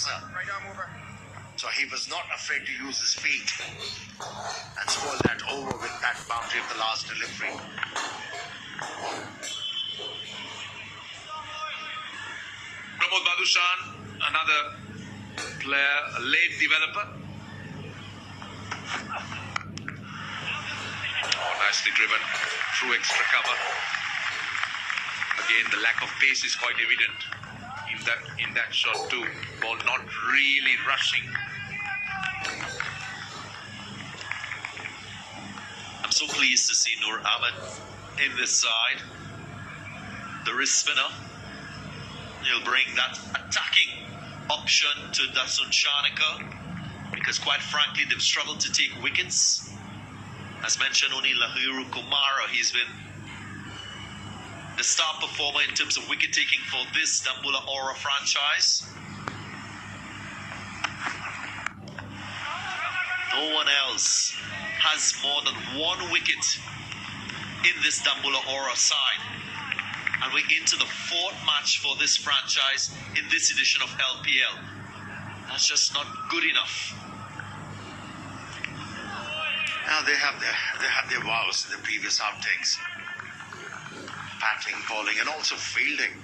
answer. So he was not afraid to use his feet and spoil that over with that boundary of the last delivery. Pramod Badushan, another player, a late developer. Oh, nicely driven through extra cover. Again, the lack of pace is quite evident in that shot too. Ball not really rushing. I'm so pleased to see Noor Ahmed in this side. The wrist spinner. He'll bring that attacking option to Dasun Shanika, because quite frankly they've struggled to take wickets. As mentioned, only Lahiru Kumara, he's been the star performer in terms of wicket taking for this Dambulla Aura franchise. No one else has more than one wicket in this Dambulla Aura side. And we're into the fourth match for this franchise in this edition of LPL. That's just not good enough. Now they have their wows in the previous outings. Battling, bowling, and also fielding.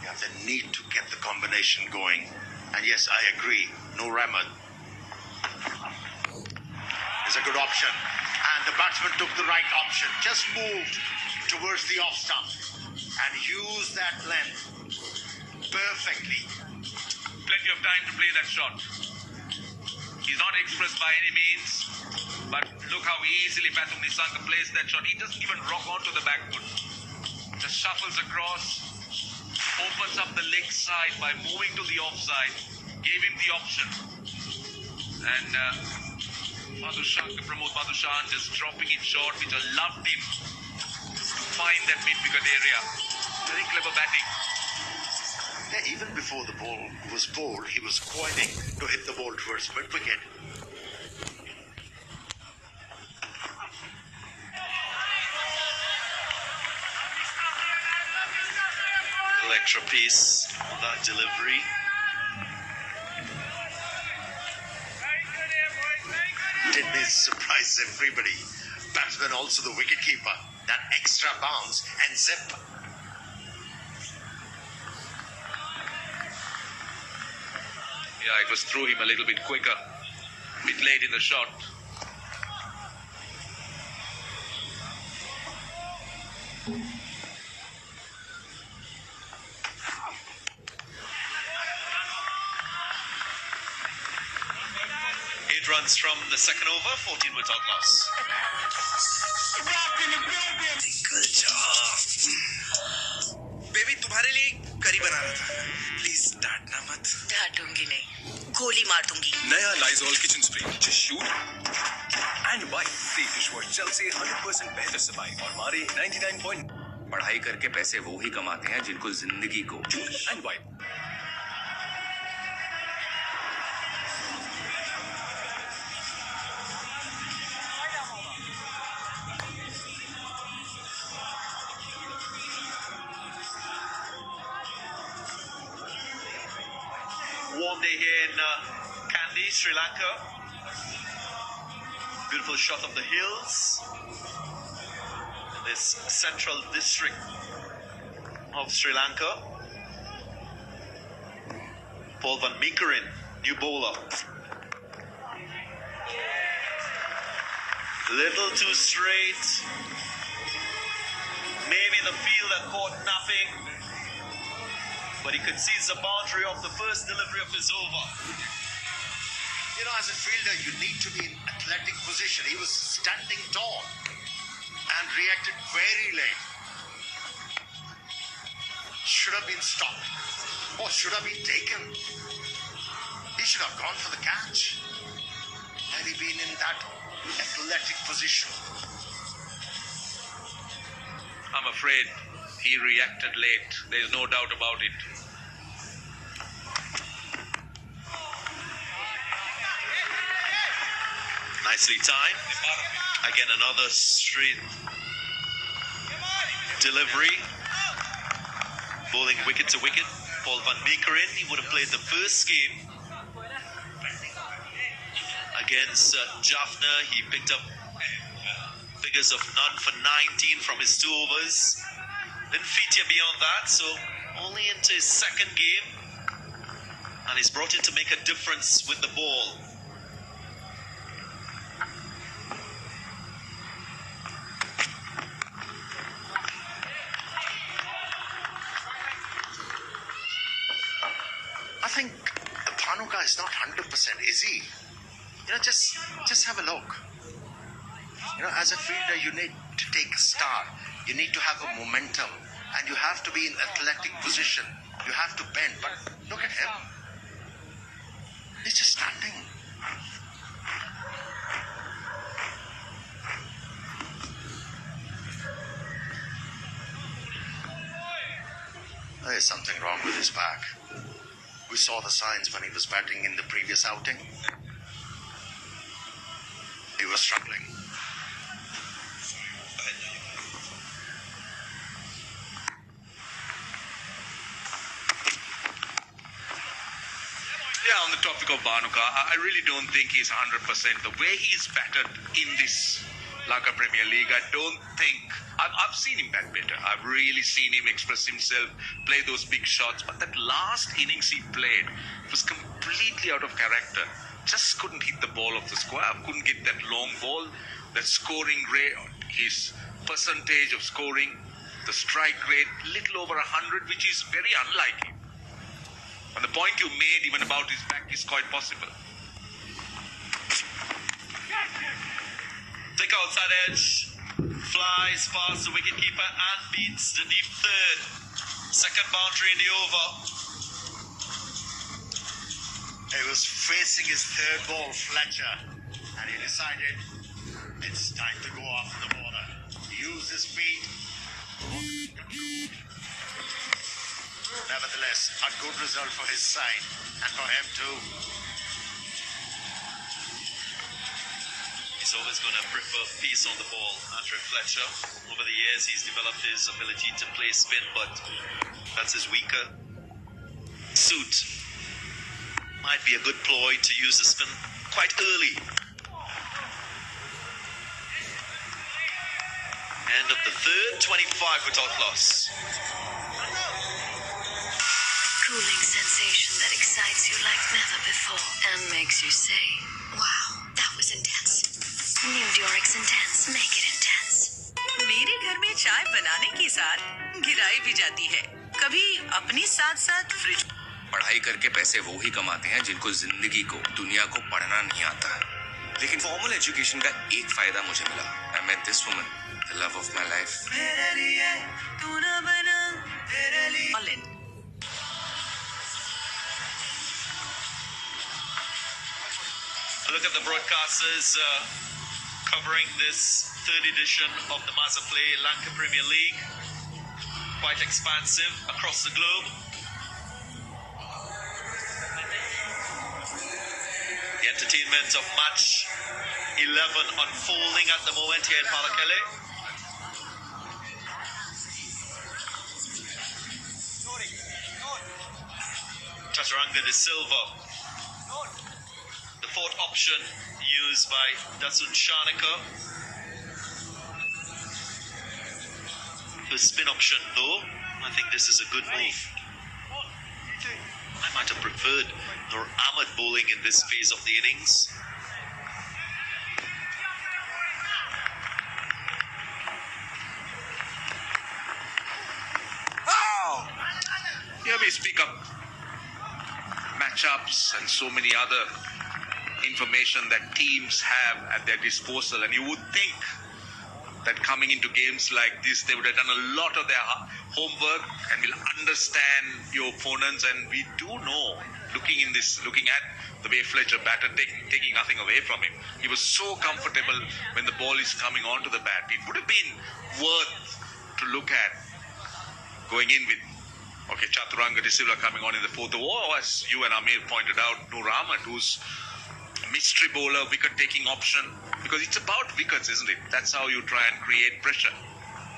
Yeah, they need to get the combination going. And yes, I agree. Noor Ahmed is a good option. And the batsman took the right option. Just moved towards the off stump and used that length perfectly. Plenty of time to play that shot. He's not expressed by any means, but look how easily Pathum Nissanka plays that shot. He doesn't even rock onto the back foot. Just shuffles across, opens up the leg side by moving to the offside, gave him the option. And Pramod Badushan just dropping it short, which allowed him to find that mid-wicket area. Very clever batting. Yeah, even before the ball was bowled, he was pointing to hit the ball towards mid-wicket. Little extra piece on that delivery. Didn't it surprise everybody? Batsman, also the wicketkeeper. That extra bounce and zip. Yeah, it was through him a little bit quicker, a bit late in the shot. Eight runs from the second over, 14 without loss. Good job. Baby तुम्हारे लिए करी बना रहा था. Please डांटना मत. डांटूंगी नहीं, गोली मार दूंगी. नया Lysol kitchen spray. Just shoot and wipe. See dishwash gel से 100% बेहतर सफाई और मारे 99 पॉइंट. पढ़ाई करके पैसे वो ही कमाते हैं जिनको जिंदगी को shoot and wipe. Warm day here in Kandy, Sri Lanka. Beautiful shot of the hills in this central district of Sri Lanka. Paul van Meekeren, new bowler. Little too straight. Maybe the fielder caught nothing, but he concedes the boundary of the first delivery of his over. You know, as a fielder, you need to be in athletic position. He was standing tall and reacted very late. Should have been stopped or should have been taken. He should have gone for the catch. Had he been in that athletic position. I'm afraid he reacted late. There's no doubt about it. Nicely timed. Again, another straight delivery. Bowling wicket to wicket. Paul van Beekeren. He would have played the first game against Jaffna. He picked up figures of none for 19 from his 2 overs. Didn't feature beyond that, so only into his second game. And he's brought in to make a difference with the ball. I think the Bhanuka is not 100%, is he? Just have a look. As a fielder, you need to take a start. You need to have a momentum. And you have to be in athletic position. You have to bend. But look at him. He's just standing. There's something wrong with his back. We saw the signs when he was batting in the previous outing. He was struggling. Yeah, on the topic of Bhanuka, I really don't think he's 100%. The way he's batted in this Lanka Premier League, I don't think... I've seen him bat better. I've really seen him express himself, play those big shots. But that last innings he played was completely out of character. Just couldn't hit the ball off the square. Couldn't get that long ball. That scoring rate, his percentage of scoring, the strike rate, little over 100, which is very unlike him. And the point you made even about his back is quite possible. Thick outside edge, flies past the wicketkeeper and beats the deep third. Second boundary in the over. He was facing his third ball, Fletcher, and he decided it's time to go after the bowler. Use his feet. Nevertheless, a good result for his side and for him too. He's always going to prefer pace on the ball, Andre Fletcher. Over the years, he's developed his ability to play spin, but that's his weaker suit. Might be a good ploy to use the spin quite early. End of the third, 25 without loss. Cooling sensation that excites you like never before and makes you say, wow, that was intense. New Durex Intense, make it intense. मेरे घर में चाय बनाने के साथ गिराई भी जाती है कभी अपनी साथ साथ फ्रिज पढ़ाई करके पैसे वो ही कमाते हैं जिनको जिंदगी को दुनिया को पढ़ना नहीं आता है लेकिन फॉर्मल एजुकेशन का एक फायदा मुझे मिला I met this woman the love of my life Look at the broadcasters covering this third edition of the Mazza Play Lanka Premier League. Quite expansive across the globe. The entertainment of match 11 unfolding at the moment here in Palakele. Chaturanga de Silva. The fourth option used by Dasun Shanika. The spin option though, I think this is a good move. I might have preferred Nur Ahmed bowling in this phase of the innings. Here we speak of matchups and so many other information that teams have at their disposal, and you would think that coming into games like this they would have done a lot of their homework and will understand your opponents. And we do know, looking at the way Fletcher batted, taking nothing away from him, he was so comfortable when the ball is coming onto the bat. It would have been worth to look at going in with Chaturanga de Silva coming on in the fourth, or as you and Amir pointed out, Nur Ahmed, who's mystery bowler, wicket-taking option, because it's about wickets, isn't it? That's how you try and create pressure.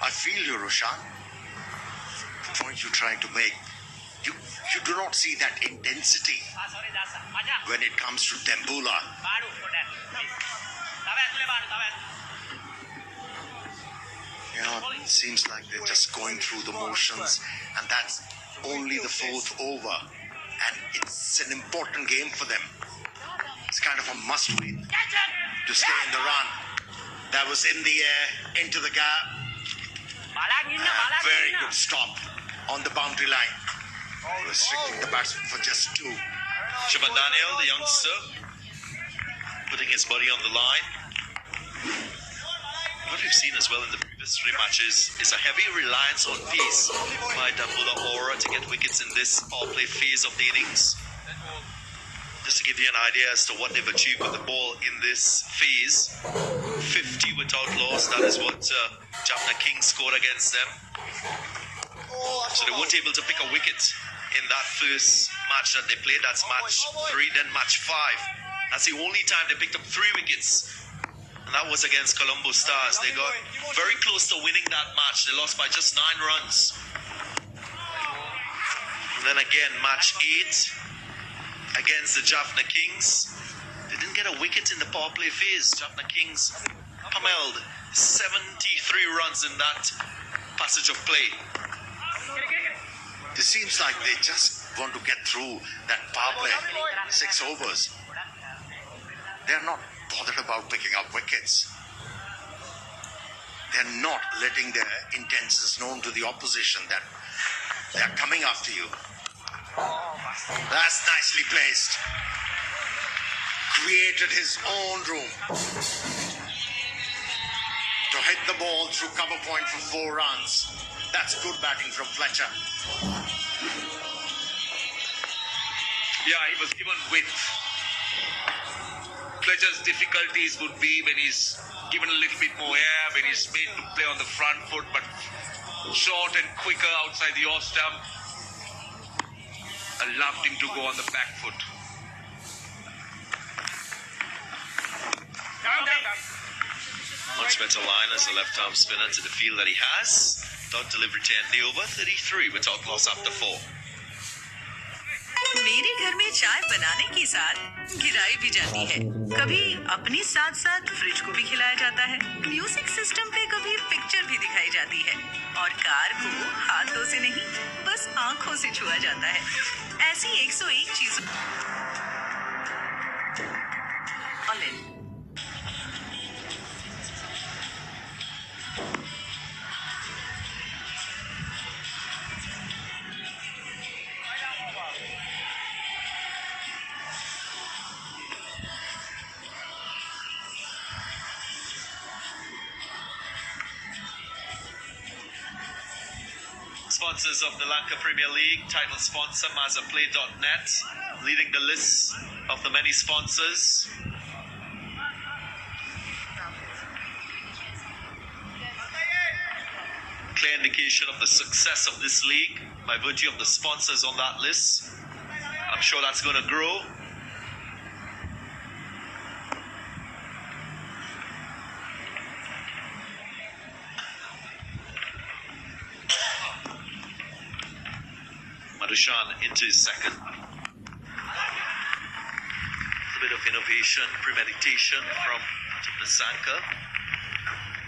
I feel you, Roshan. The point you're trying to make You do not see that intensity when it comes to Dembula. It seems like they're just going through the motions, and that's only the fourth over, and it's an important game for them. It's kind of a must-win to stay in the run. That was in the air, into the gap. Very good stop on the boundary line, restricting the batsman for just two. Shivan Daniel, the youngster, putting his body on the line. What we've seen as well in the previous three matches is a heavy reliance on pace by Dambula Aura to get wickets in this power play phase of the innings. Just to give you an idea as to what they've achieved with the ball in this phase, 50 without loss, that is what Jaffna King scored against them. So they weren't able to pick a wicket in that first match that they played. That's match 3, then match 5. That's the only time they picked up 3 wickets. And that was against Colombo Stars. They got very close to winning that match. They lost by just 9 runs. And then again, match 8 against the Jaffna Kings. They didn't get a wicket in the power play phase. Jaffna Kings pummeled 73 runs in that passage of play. It seems like they just want to get through that power play, 6 overs. They're not bothered about picking up wickets. They're not letting their intentions known to the opposition that they're coming after you. That's nicely placed. Created his own room to hit the ball through cover point for 4 runs. That's good batting from Fletcher. Yeah, he was given width. Fletcher's difficulties would be when he's given a little bit more air, when he's made to play on the front foot, but short and quicker outside the off stump. Allowed him to go on the back foot. Much better line as a left-arm spinner to the field that he has. Dot delivery to end the over, 33 without loss after 4. मेरे घर में चाय बनाने के साथ गिराई भी जाती है। कभी अपने साथ साथ फ्रिज को भी खिलाया जाता है। म्यूजिक सिस्टम पे कभी पिक्चर भी दिखाई जाती है और कार को हाथों से नहीं बस आंखों से छुआ जाता है। ऐसी 101 चीजों Sponsors of the Lanka Premier League, title sponsor Mazaplay.net, leading the list of the many sponsors. Clear indication of the success of this league by virtue of the sponsors on that list. I'm sure that's going to grow. Madushan into his second. A bit of innovation, premeditation from Nasanka,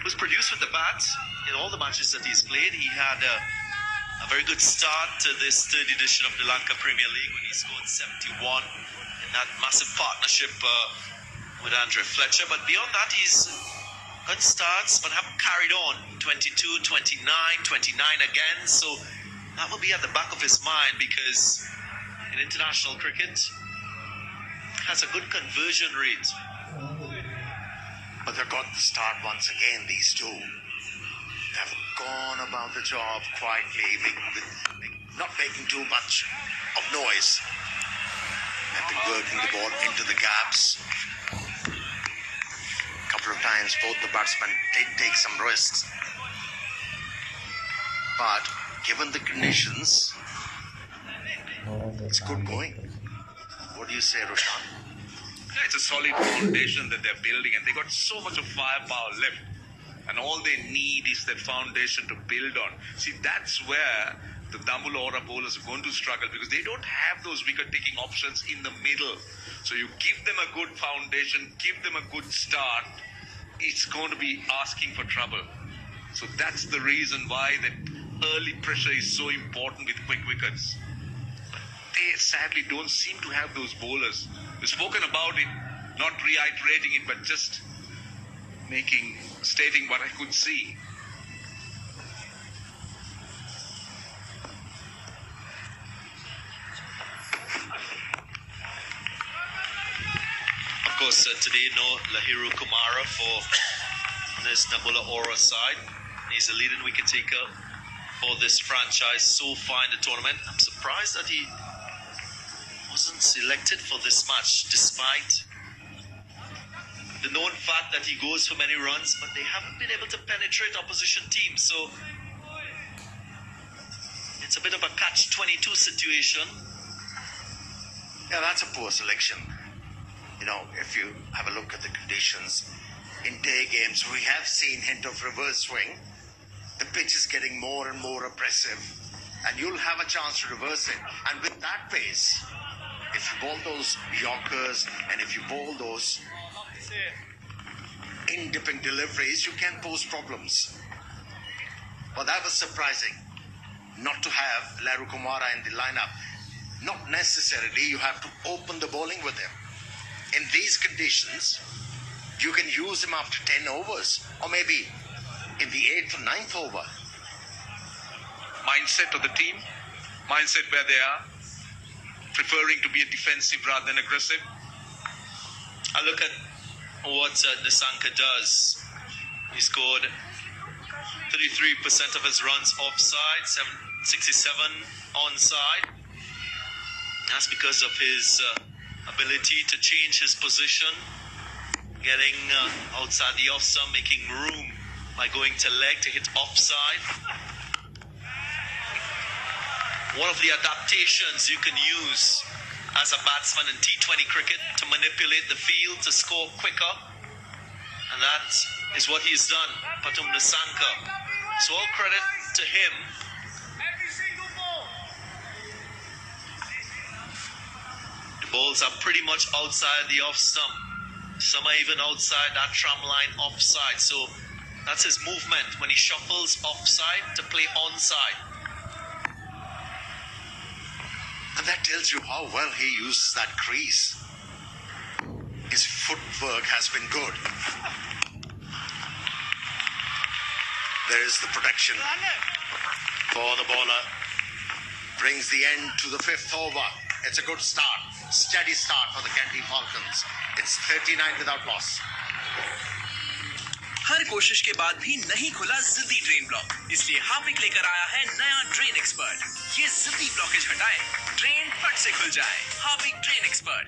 who's produced with the bat in all the matches that he's played. He had a very good start to this third edition of the Lanka Premier League when he scored 71 in that massive partnership with Andre Fletcher. But beyond that, he's good starts, but haven't carried on. 22, 29, 29 again. So that will be at the back of his mind because in international cricket has a good conversion rate. But they've got the start once again, these two. They've gone about the job quietly, not making too much of noise. They've been working the ball into the gaps. A couple of times both the batsmen did take some risks. But given the conditions, it's good going. What do you say, Roshan? Yeah, it's a solid foundation that they're building, and they got so much of firepower left. And all they need is that foundation to build on. See, that's where the Dambulla bowlers are going to struggle because they don't have those wicket-taking options in the middle. So you give them a good foundation, give them a good start, it's going to be asking for trouble. So that's the reason why that early pressure is so important with quick wickets. They sadly don't seem to have those bowlers. We've spoken about it, not reiterating it, but just stating what I could see. Of course, today no Lahiru Kumara for this Dambulla Aura side. He's a leading wicket taker for this franchise so far in the tournament. I'm surprised that he wasn't selected for this match, despite the known fact that he goes for many runs, but they haven't been able to penetrate opposition teams. So it's a bit of a catch-22 situation. Yeah, that's a poor selection. You know, if you have a look at the conditions in day games, we have seen hint of reverse swing. The pitch is getting more and more oppressive, and you'll have a chance to reverse it. And with that pace, if you bowl those Yorkers and if you bowl those in-dipping deliveries, you can pose problems. But that was surprising, not to have Lahiru Kumara in the lineup. Not necessarily you have to open the bowling with him. In these conditions, you can use him after 10 overs, or maybe in the 8th or 9th over. Mindset of the team, mindset where they are, preferring to be a defensive rather than aggressive. I look at what Nissanka does. He scored 33% of his runs offside, 67 onside. That's because of his ability to change his position, getting outside the off stump, making room by going to leg to hit offside. One of the adaptations you can use as a batsman in T20 cricket to manipulate the field to score quicker, and that is what he's done, Pathum Nissanka. So all credit to him. The balls are pretty much outside the off stump. Some are even outside that tram line offside. So that's his movement when he shuffles offside to play onside. And that tells you how well he uses that crease. His footwork has been good. There is the protection for the bowler. Brings the end to the 5th over. It's a good start. Steady start for the Kandy Falcons. It's 39 without loss. हर कोशिश के बाद भी नहीं खुला जिद्दी drain block, इसलिए Harpic लेकर आया है नया ड्रेन एक्सपर्ट। ये जिद्दी ब्लॉकेज हटाए, ड्रेन फट से खुल जाए। Harpic drain expert.